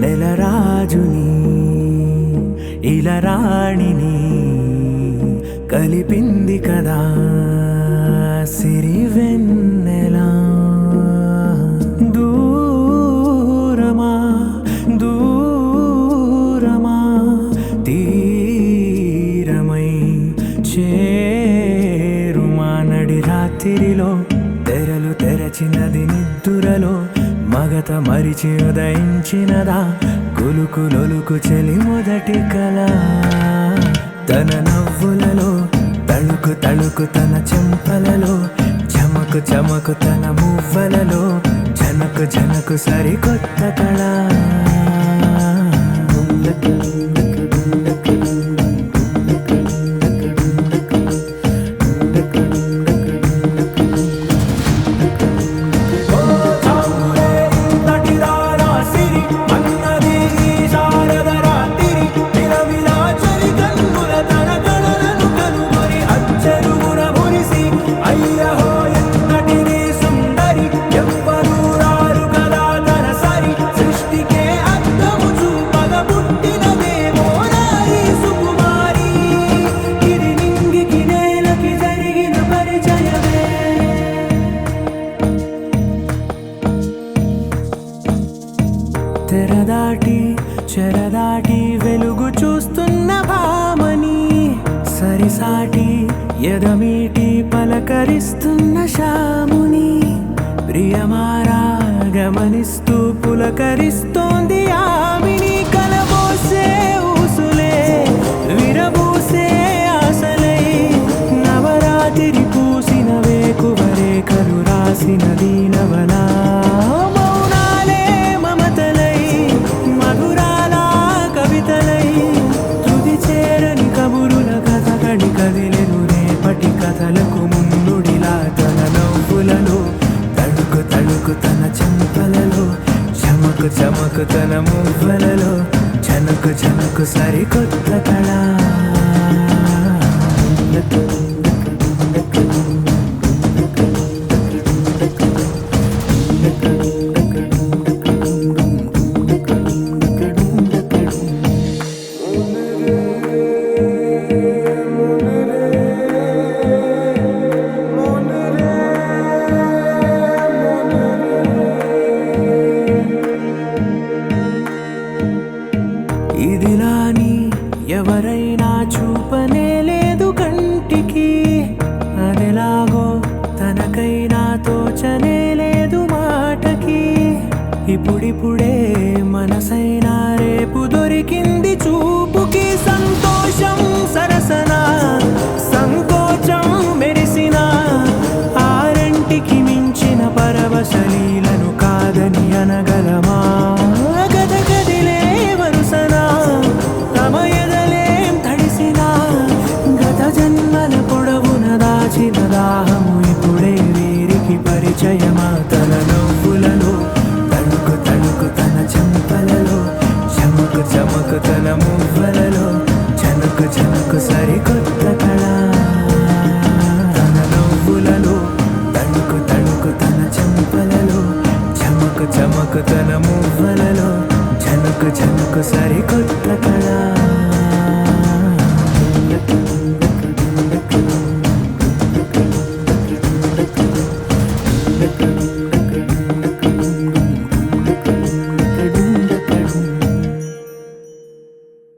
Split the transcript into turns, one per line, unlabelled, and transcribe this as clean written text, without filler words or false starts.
నెలరాజుని ఇలరాణిని కలిపింది కదా సిరివెన్నెలా. దూరమా దూరమా తీరమై చేరుమా నడి రాత్రిలో తెరలు తెరచినది నిద్దురలో మగత మరిచి ఉదయించినదా కులుకులొలుకు చెలి మొదటి కళ. తన నవ్వులలో తళుకు తళుకు తన చెంపలలో చమకు చమకు తన మువ్వలలో జనకు జనకు సరికొత్త కళ. తెరదాటి చెరదాటి వెలుగు చూస్తున్న భామని సరిసాటి ఎదమీటి పలకరిస్తున్న శాముని ప్రియమారా గమనిస్తూ పులకరిస్తోంది ఆమిని. కలబోసే ఊసులే విరబూసే ఆశలై నవరాత్రి పూసిన వేకువరేఖలు రాసిన దీనవనా. కదిలెను రేపటి కథలకు ముందుడిలా తన నవ్వులలో తళుకు తళుకు తన చెంపలలో చమకు చమకు తన మువ్వలలో జనకు జనకు సరికొత్త కళ. ఇదిలాని ఎవరైనా చూపనే లేదు కంటికి, అదెలాగో తనకైనా తోచనే లేదు మాటకి. ఇప్పుడిప్పుడే మనసైనా రేపు దొరికింది చూపుకి. సంతోషం సరసన సంకోచం మెరిసిన ఆరంటికి మించిన పరవశలీలను కాదని అనగలమా. దాహము ఇప్పుడే వీరికి పరిచయమా. తన నవ్వులలో తళుకు తళుకు తన చెంపలలో చమకు చమకు తన మువ్వలలో జనకు జనకు సరికొత్త కళ. తన నవ్వులలో తళుకు తళుకు తన చెంపలలో చమకు చమకు తన మువ్వలలో జనకు జనకు సరి